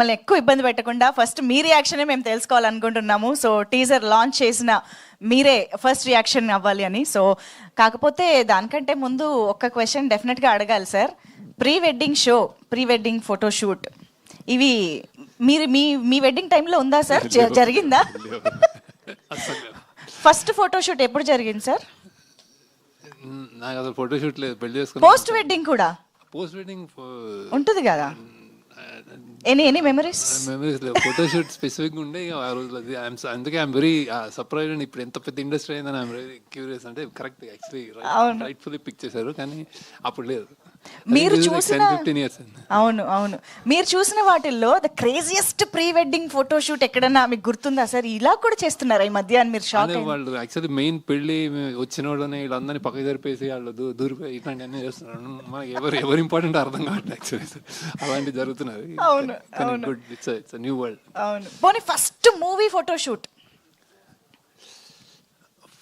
మళ్ళీ ఎక్కువ ఇబ్బంది పెట్టకుండా ఫస్ట్ మీ రియాక్షనే మేము తెలుసుకోవాలనుకుంటున్నాము. సో టీజర్ లాంచ్ చేసిన మీరే ఫస్ట్ రియాక్షన్ అవ్వాలి అని. సో కాకపోతే దానికంటే ముందు ఒక్క క్వశ్చన్ డెఫినెట్గా అడగాలి sir. Pre wedding show, pre wedding photoshoot ఇవి మీరు మీ వెడ్డింగ్ టైంలో ఉందా సార్? జరిగిందా? ఫస్ట్ ఫోటోషూట్ ఎప్పుడు జరిగింది సార్? నాకు అసలు ఫోటోషూట్ లేదు, పెళ్లి చేసుకుని. పోస్ట్ వెడ్డింగ్ కూడా పోస్ట్ వెడ్డింగ్ ఉంటుంది కదా, ఎనీ మెమరీస్ లేవు. ఫోటోషూట్ స్పెసిఫిక్ ఉండే ఆ రోజులు అది. అందుకే ఐఎమ్ వెరీ సర్ప్రైజ్ అండ్ ఇప్పుడు ఎంత పెద్ద ఇండస్ట్రీ అయిందని ఐఎమ్ వెరీ క్యూరియస్. అంటే కరెక్ట్ యాక్చువల్లీ రైట్ఫుల్లీ పిక్ చేశారు, కానీ అప్పుడు లేదు. మీరు చూసిన అవును మీరు చూసిన వాటిల్లో the craziest pre wedding photoshoot ఎక్కడన్నా మీకు గుర్తుందా సార్? ఇలా కూడా చేస్తున్నారా ఈ మధ్య అని మీరు షాక్? వాళ్ళు యాక్చువల్లీ మెయిన్ పెళ్లి వచ్చిన వాళ్ళని వీళ్ళందరినీ పక్కకు జరిపేసి వాళ్ళు దూరిపోయి ఇట్లాంటి అన్నీ చేస్తున్నారు. మనకి ఎవరు ఇంపార్టెంట్ అర్థం కావట్లేదు యాక్చువల్లీ. అలాంటివి జరుగుతున్నారు. అవును, ఇట్స్ న్యూ వరల్డ్. అవును. పోనీ first movie photoshoot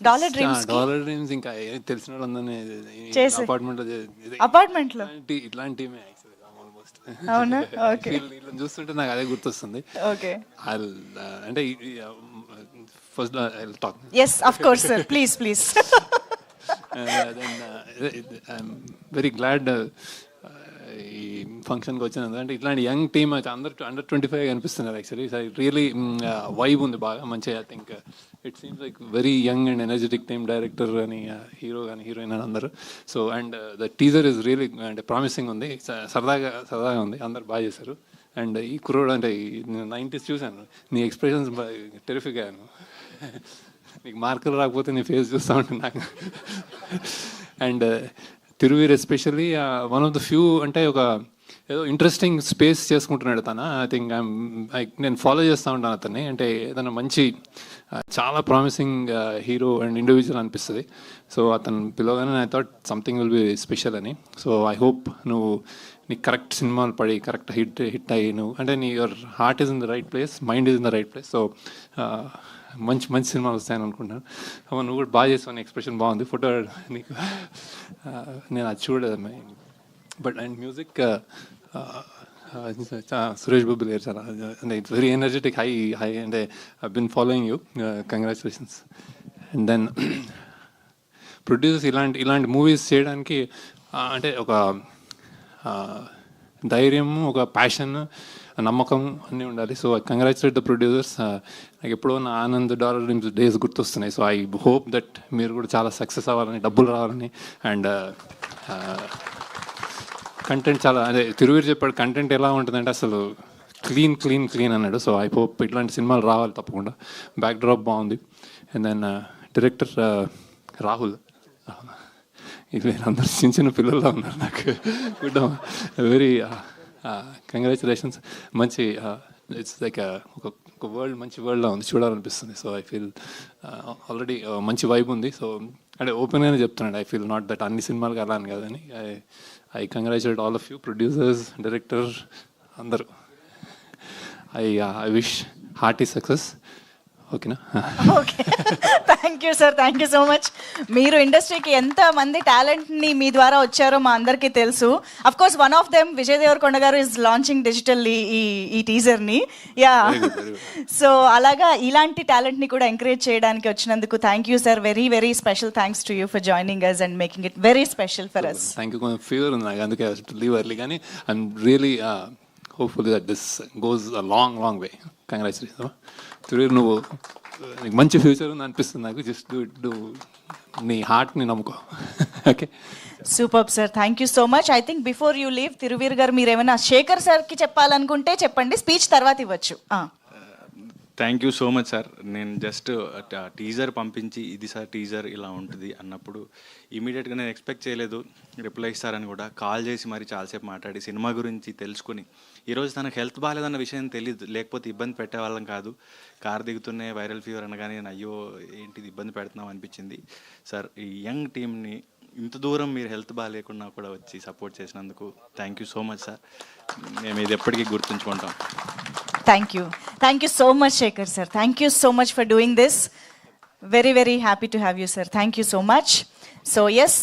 dollar dreams ఇంకా తెలిసిన వాళ్ళందరినీ అపార్ట్మెంట్ లో ఇట్లాంటి అవునా? ఓకే, చూస్తుంటే నాకు అదే గుర్తొస్తుంది. ఓకే, అంటే first talk. yes of course sir, please I'm very glad ఈ ఫంక్షన్కి వచ్చినందు. అంటే ఇట్లాంటి యంగ్ టీమ్ అందరు అండర్ 25 కనిపిస్తున్నారు యాక్చువల్లీ. రియలీ వైబ్ ఉంది బాగా మంచిగా. I think it seems like very young and energetic team. Director అని, హీరో కానీ, హీరోయిన్ అని అందరు. So and the teaser is really అంటే ప్రామిసింగ్ ఉంది, సరదాగా ఉంది. అందరు బాగా చేశారు. అండ్ ఈ కుర్రోడు అంటే 90s చూశాను, నీ ఎక్స్ప్రెషన్స్ టెరిఫిక్ అయ్యాను. నీకు మార్కులు రాకపోతే నీ ఫేస్ చూస్తూ ఉంటుంది నాకు. And Thiruveer especially one of the few అంటే ఒక ఏదో ఇంట్రెస్టింగ్ స్పేస్ చేసుకుంటున్నాడు తను. ఐ థింక్ నేను ఫాలో చేస్తూ ఉంటాను అతన్ని. అంటే ఏదైనా మంచి చాలా ప్రామిసింగ్ హీరో అండ్ ఇండివిజువల్ అనిపిస్తుంది. సో అతను పిలవగానే I thought something will be special అని. సో ఐ హోప్ నువ్వు నీకు కరెక్ట్ సినిమాలు పడి కరెక్ట్ హిట్ అయ్యి నువ్వు అంటే your heart is in the right place, mind is in the right place. So మంచి సినిమాలు వస్తాయని అనుకుంటున్నాను. నువ్వు కూడా బాగా చేస్తావు, నీ ఎక్స్ప్రెషన్ బాగుంది. ఫోటో నీకు నేను అది చూడలేదు. But and music Suresh Babu గారు చాలా అంటే ఇట్స్ వెరీ ఎనర్జెటిక్, హై అంటే I been following you. Congratulations. And then producers ఇలాంటి మూవీస్ చేయడానికి అంటే ఒక ధైర్యం, ఒక ప్యాషన్, నమ్మకం అన్నీ ఉండాలి. So I congratulate the producers. నాకు ఎప్పుడో నా ఆనంద్ డాలర్ డ్రీమ్స్ డేస్ గుర్తొస్తున్నాయి. సో ఐ హోప్ దట్ మీరు కూడా చాలా సక్సెస్ అవ్వాలని, డబ్బులు రావాలని. అండ్ కంటెంట్ చాలా అదే తిరువీర్ చెప్పాడు, కంటెంట్ ఎలా ఉంటుందంటే అసలు క్లీన్ అన్నాడు. సో ఐ హోప్ ఇట్లాంటి సినిమాలు రావాలి తప్పకుండా. బ్యాక్ డ్రాప్ బాగుంది. అండ్ దెన్ డైరెక్టర్ రాహుల్, ఇది అందరూ చిన్న పిల్లల్లో ఉన్నారు నాకు. Good, very congratulations. మంచి ఇట్స్ లైక్ ఒక వరల్డ్, మంచి వరల్డ్లో ఉంది, చూడాలనిపిస్తుంది. సో ఐ ఫీల్ ఆల్రెడీ మంచి వైబ్ ఉంది. సో అంటే ఓపెన్గానే చెప్తున్నాడు, ఐ ఫీల్ నాట్ దట్ అన్ని సినిమాలకు అలా అని కాదని. I congratulate all of you, producers, director అందరూ. I wish hearty success. ఓకేనా? Okay, thank you sir, thank you so much. మీరు ఇండస్ట్రీకి ఎంత మంది టాలెంట్ని మీ ద్వారా వచ్చారో మా అందరికీ తెలుసు. Of course one of them Vijay Deverakonda garu is launching digitally ఈ టీజర్ని. యా, సో అలాగా ఇలాంటి టాలెంట్ని కూడా ఎంకరేజ్ చేయడానికి వచ్చినందుకు thank you sir. Very very special thanks to you for joining us and making it very special for us. Thank you. కొంచెం fever ఉంది నాకు, అందుకే లీవ్ ఎర్లీ. కానీ I'm really hopefully that this goes a long way. Congratulation. Thiruveer, నువ్వు నీకు మంచి future ఉంది అనిపిస్తుంది నాకు. జస్ట్ డూ నీ హార్ట్ని నమ్ముకో. Okay, super sir, thank you so much. I think before you leave Thiruveer గారు మీరు ఏమైనా శేఖర్ సార్కి చెప్పాలనుకుంటే చెప్పండి, స్పీచ్ తర్వాత ఇవ్వచ్చు. Thank you so much sir. నేను జస్ట్ టీజర్ పంపించి ఇది సార్ టీజర్ ఇలా ఉంటుంది అన్నప్పుడు ఇమీడియట్గా నేను ఎక్స్పెక్ట్ చేయలేదు రిప్లై ఇస్తారని. కూడా కాల్ చేసి మరి చాలాసేపు మాట్లాడి సినిమా గురించి తెలుసుకుని, ఈరోజు తనకు హెల్త్ బాగాలేదన్న విషయం తెలియదు, లేకపోతే ఇబ్బంది పెట్టేవాళ్ళం కాదు. కార్ దిగుతున్నే వైరల్ ఫీవర్ అనగానే నేను అయ్యో ఏంటిది ఇబ్బంది పెడుతున్నాం అనిపించింది. సార్, ఈ యంగ్ టీమ్ని ఇంత దూరం మీరు హెల్త్ బాగాలేకుండా కూడా వచ్చి సపోర్ట్ చేసినందుకు thank you so much sir. మేము ఇది ఎప్పటికీ గుర్తుంచుకుంటాం. Thank you so much Sekhar sir. Thank you so much for doing this. Very very happy to have you sir. Thank you so much. So yes,